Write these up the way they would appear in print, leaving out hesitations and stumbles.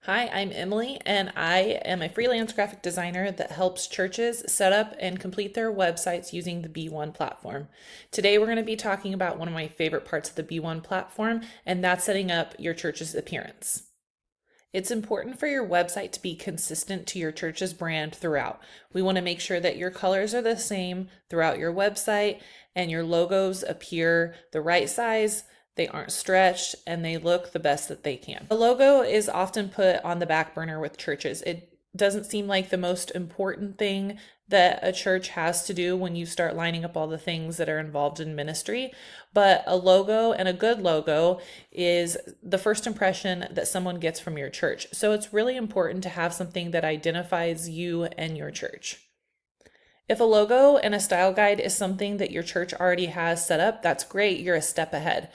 Hi, I'm Emily, and I am a freelance graphic designer that helps churches set up and complete their websites using the B1 platform. Today, we're going to be talking about one of my favorite parts of the B1 platform, and that's setting up your church's appearance. It's important for your website to be consistent to your church's brand throughout. We want to make sure that your colors are the same throughout your website and your logos appear the right size, they aren't stretched, and they look the best that they can. The logo is often put on the back burner with churches. It doesn't seem like the most important thing that a church has to do when you start lining up all the things that are involved in ministry. But a logo, and a good logo, is the first impression that someone gets from your church. So it's really important to have something that identifies you and your church. If a logo and a style guide is something that your church already has set up, that's great. You're a step ahead.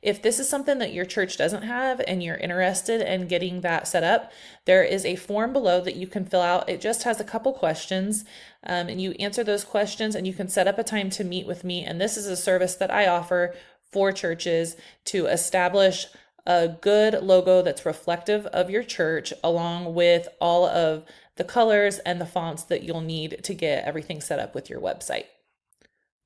If this is something that your church doesn't have and you're interested in getting that set up, there is a form below that you can fill out. It just has a couple questions, and you answer those questions and you can set up a time to meet with me. And this is a service that I offer for churches to establish a good logo that's reflective of your church, along with all of the colors and the fonts that you'll need to get everything set up with your website.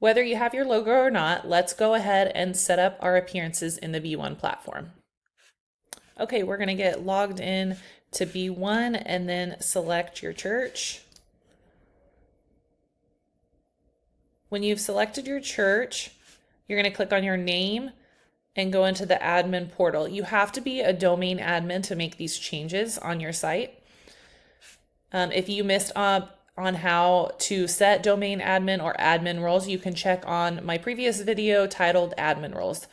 Whether you have your logo or not, let's go ahead and set up our appearances in the B1 platform. Okay, we're going to get logged in to B1 and then select your church. When you've selected your church, you're going to click on your name and go into the admin portal. You have to be a domain admin to make these changes on your site. If you missed on how to set domain admin or admin roles, you can check on my previous video titled Admin Roles.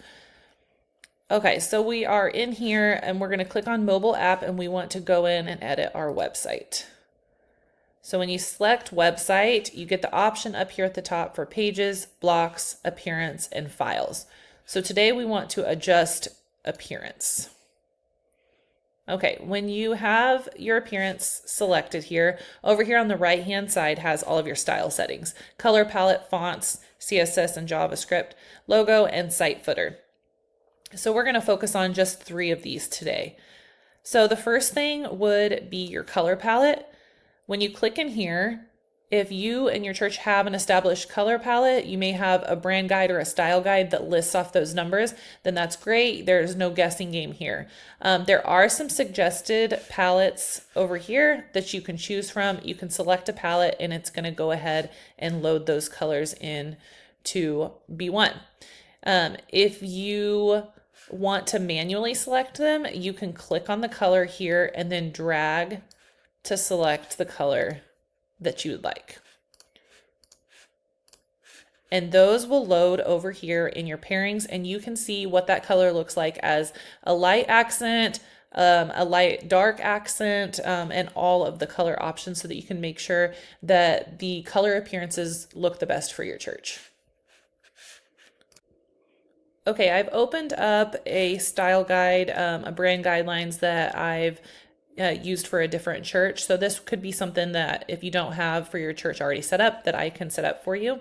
Okay, so we are in here and we're going to click on mobile app and we want to go in and edit our website. So when you select website, you get the option up here at the top for pages, blocks, appearance, and files. So today we want to adjust appearance. Okay, when you have your appearance selected here, over here on the right hand side has all of your style settings: color palette, fonts, CSS and JavaScript, logo, and site footer. So we're going to focus on just 3 of these today. So the first thing would be your color palette. When you click in here, if you and your church have an established color palette, you may have a brand guide or a style guide that lists off those numbers, then that's great. There's no guessing game here. There are some suggested palettes over here that you can choose from. You can select a palette and it's going to go ahead and load those colors in to B1. If you want to manually select them, you can click on the color here and then drag to select the color that you would like. And those will load over here in your pairings, and you can see what that color looks like as a light accent, a light dark accent, and all of the color options so that you can make sure that the color appearances look the best for your church. Okay, I've opened up a style guide, a brand guidelines that I've used for a different church. So this could be something that if you don't have for your church already set up, that I can set up for you.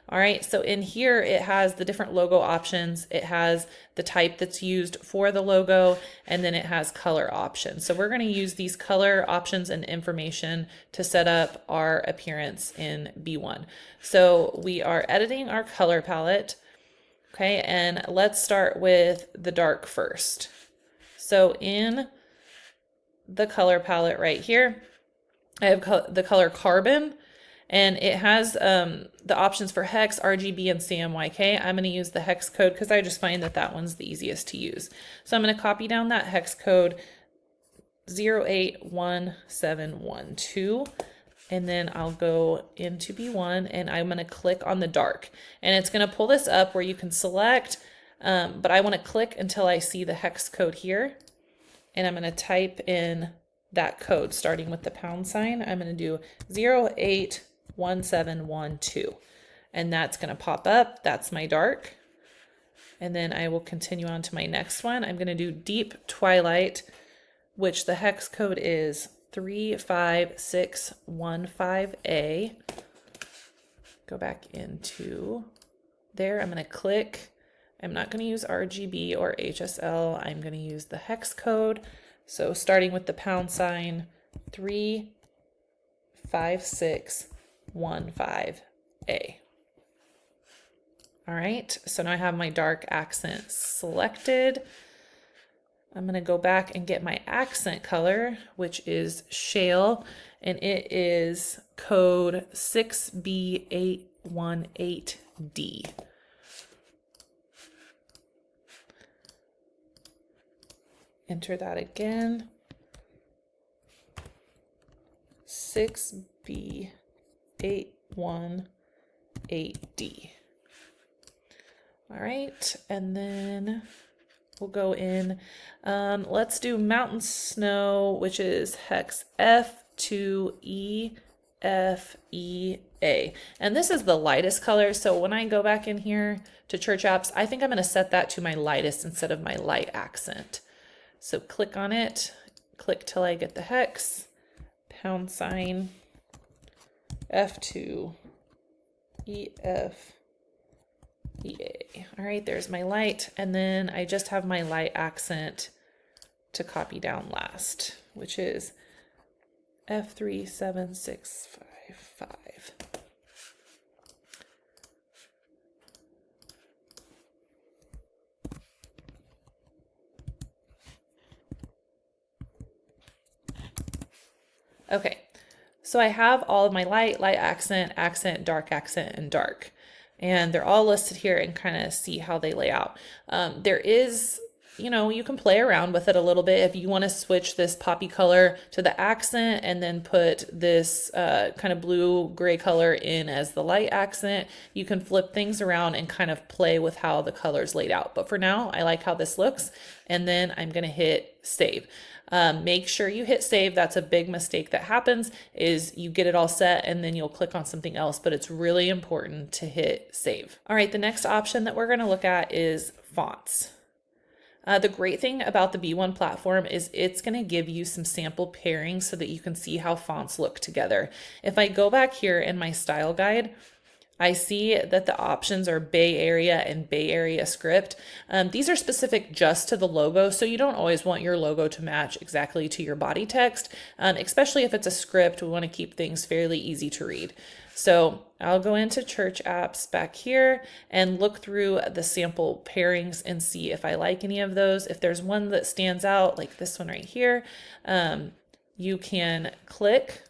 All right, so in here it has the different logo options. It has the type that's used for the logo, and then it has color options. So we're going to use these color options and information to set up our appearance in B1. So we are editing our color palette. Okay, and let's start with the dark first. So in the color palette right here, I have the color Carbon, and it has the options for hex, RGB, and CMYK. I'm going to use the hex code because I just find that that one's the easiest to use. So I'm going to copy down that hex code 081712, and then I'll go into B1 and I'm going to click on the dark, and it's going to pull this up where you can select, but I want to click until I see the hex code here. And I'm going to type in that code starting with the pound sign. I'm going to do 081712. And that's going to pop up. That's my dark. And then I will continue on to my next one. I'm going to do Deep Twilight, which the hex code is 35615A. Go back into there. I'm going to click. I'm not going to use RGB or HSL. I'm going to use the hex code So starting with the pound sign, 35615A. All right, so now I have my dark accent selected. I'm going to go back and get my accent color, which is shale, and it is code 6B818D. Enter that again. 6B818D. All right, and then we'll go in. Let's do mountain snow, which is hex F2EFEA. And this is the lightest color. So when I go back in here to Church Apps, I think I'm going to set that to my lightest instead of my light accent. So click on it, click till I get the hex, pound sign, F2EFEA. All right, there's my light, and then I just have my light accent to copy down last, which is F37655. Okay, so I have all of my light accent, dark accent, and dark. And they're all listed here and kind of see how they lay out. There is, you can play around with it a little bit. If you want to switch this poppy color to the accent and then put this kind of blue-gray color in as the light accent, you can flip things around and kind of play with how the color's laid out. But for now, I like how this looks. And then I'm going to hit save. Make sure you hit save. That's a big mistake that happens, is you get it all set and then you'll click on something else, but it's really important to hit save. All right, the next option that we're going to look at is fonts. The great thing about the B1 platform is it's going to give you some sample pairings so that you can see how fonts look together. If I go back here in my style guide, I see that the options are Bay Area and Bay Area script. These are specific just to the logo, so you don't always want your logo to match exactly to your body text, especially if it's a script. We want to keep things fairly easy to read. So I'll go into Church Apps back here and look through the sample pairings and see if I like any of those. If there's one that stands out, like this one right here, you can click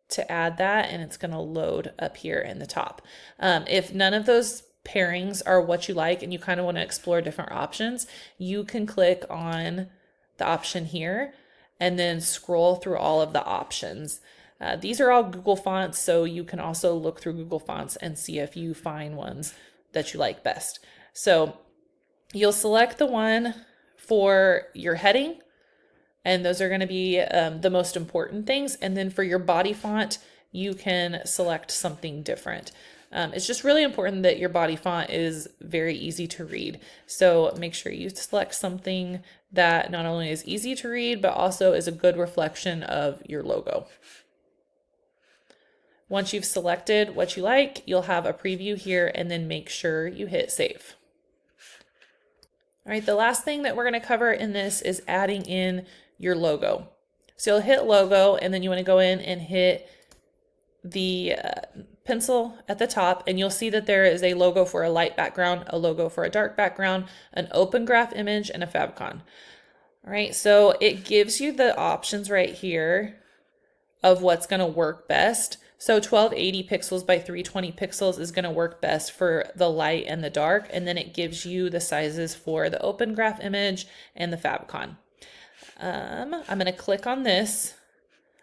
to add that and it's going to load up here in the top. If none of those pairings are what you like and you kind of want to explore different options, you can click on the option here and then scroll through all of the options. These are all Google fonts, so you can also look through Google fonts and see if you find ones that you like best. So you'll select the one for your heading, and those are going to be the most important things. And then for your body font, you can select something different. It's just really important that your body font is very easy to read. So make sure you select something that not only is easy to read, but also is a good reflection of your logo. Once you've selected what you like, you'll have a preview here, and then make sure you hit save. All right, the last thing that we're going to cover in this is adding in your logo. So you'll hit logo, and then you want to go in and hit the pencil at the top, and you'll see that there is a logo for a light background, a logo for a dark background, an open graph image, and a favicon. All right, so it gives you the options right here of what's going to work best. So 1280 pixels by 320 pixels is going to work best for the light and the dark, and then it gives you the sizes for the open graph image and the favicon. I'm going to click on this.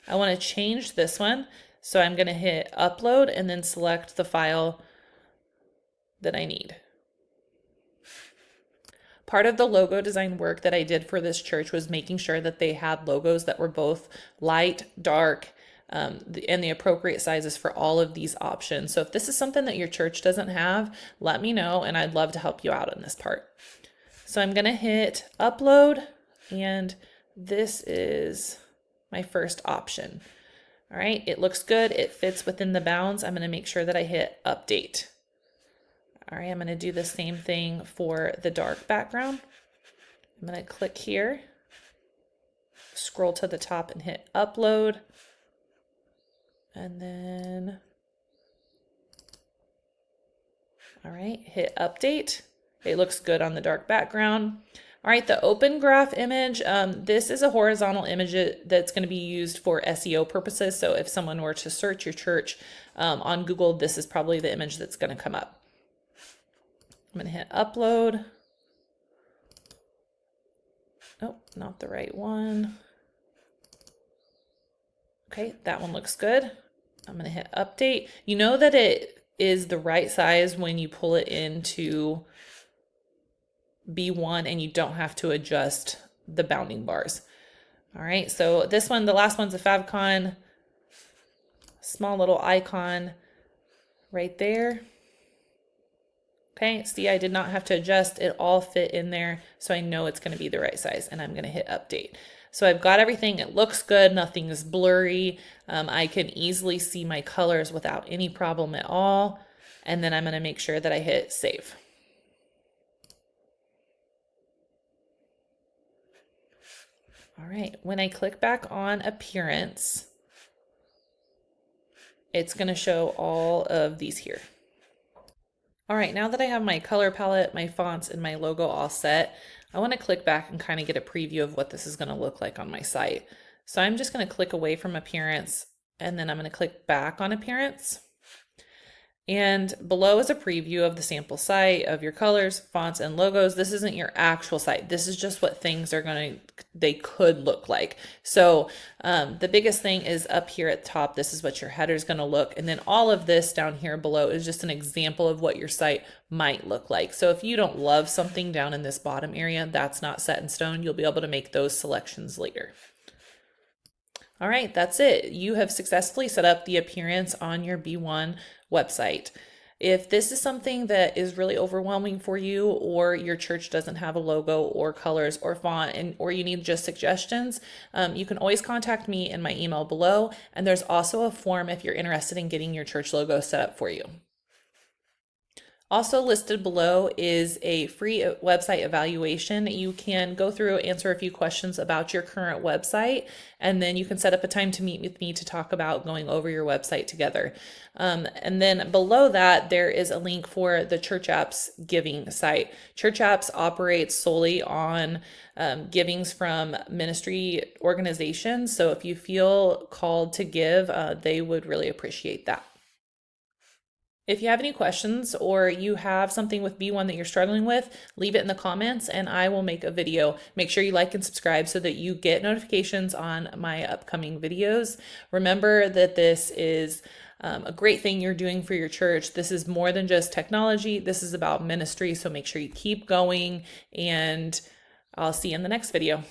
I want to change this one, so I'm going to hit upload and then select the file that I need. Part of the logo design work that I did for this church was making sure that they had logos that were both light, dark, and the appropriate sizes for all of these options. So if this is something that your church doesn't have, let me know and I'd love to help you out in this part. So I'm going to hit upload, and this is my first option. All right, it looks good. It fits within the bounds. I'm going to make sure that I hit update. All right, I'm going to do the same thing for the dark background. I'm going to click here scroll to the top and hit upload. And then, all right, hit update. It looks good on the dark background. All right, the open graph image, this is a horizontal image that's going to be used for SEO purposes. So if someone were to search your church on Google, this is probably the image that's going to come up. I'm going to hit upload. Oh, not the right one. Okay, that one looks good. I'm going to hit update. You know that it is the right size when you pull it into B1 and you don't have to adjust the bounding bars. All right, so this one, the last one's a favicon, small little icon right there. Okay, see, I did not have to adjust. It all fit in there, so I know it's going to be the right size, and I'm going to hit update. So I've got everything. It looks good. Nothing is blurry. I can easily see my colors without any problem at all. And then I'm going to make sure that I hit save. All right, when I click back on appearance, it's going to show all of these here. All right, now that I have my color palette, my fonts, and my logo all set, I want to click back and kind of get a preview of what this is going to look like on my site. So I'm just going to click away from appearance, and then I'm going to click back on appearance. And below is a preview of the sample site, of your colors, fonts, and logos. This isn't your actual site. This is just what things are they could look like. So the biggest thing is up here at the top. This is what your header is going to look. And then all of this down here below is just an example of what your site might look like. So if you don't love something down in this bottom area, that's not set in stone. You'll be able to make those selections later. All right, that's it. You have successfully set up the appearance on your B1 website. If this is something that is really overwhelming for you, or your church doesn't have a logo or colors or font, or you need just suggestions, you can always contact me in my email below. And there's also a form if you're interested in getting your church logo set up for you. Also listed below is a free website evaluation. You can go through, answer a few questions about your current website, and then you can set up a time to meet with me to talk about going over your website together. And then below that, there is a link for the Church Apps giving site. Church Apps operates solely on givings from ministry organizations. So if you feel called to give, they would really appreciate that. If you have any questions, or you have something with B1 that you're struggling with, leave it in the comments and I will make a video. Make sure you like and subscribe so that you get notifications on my upcoming videos. Remember that this is a great thing you're doing for your church. This is more than just technology. This is about ministry. So make sure you keep going, and I'll see you in the next video.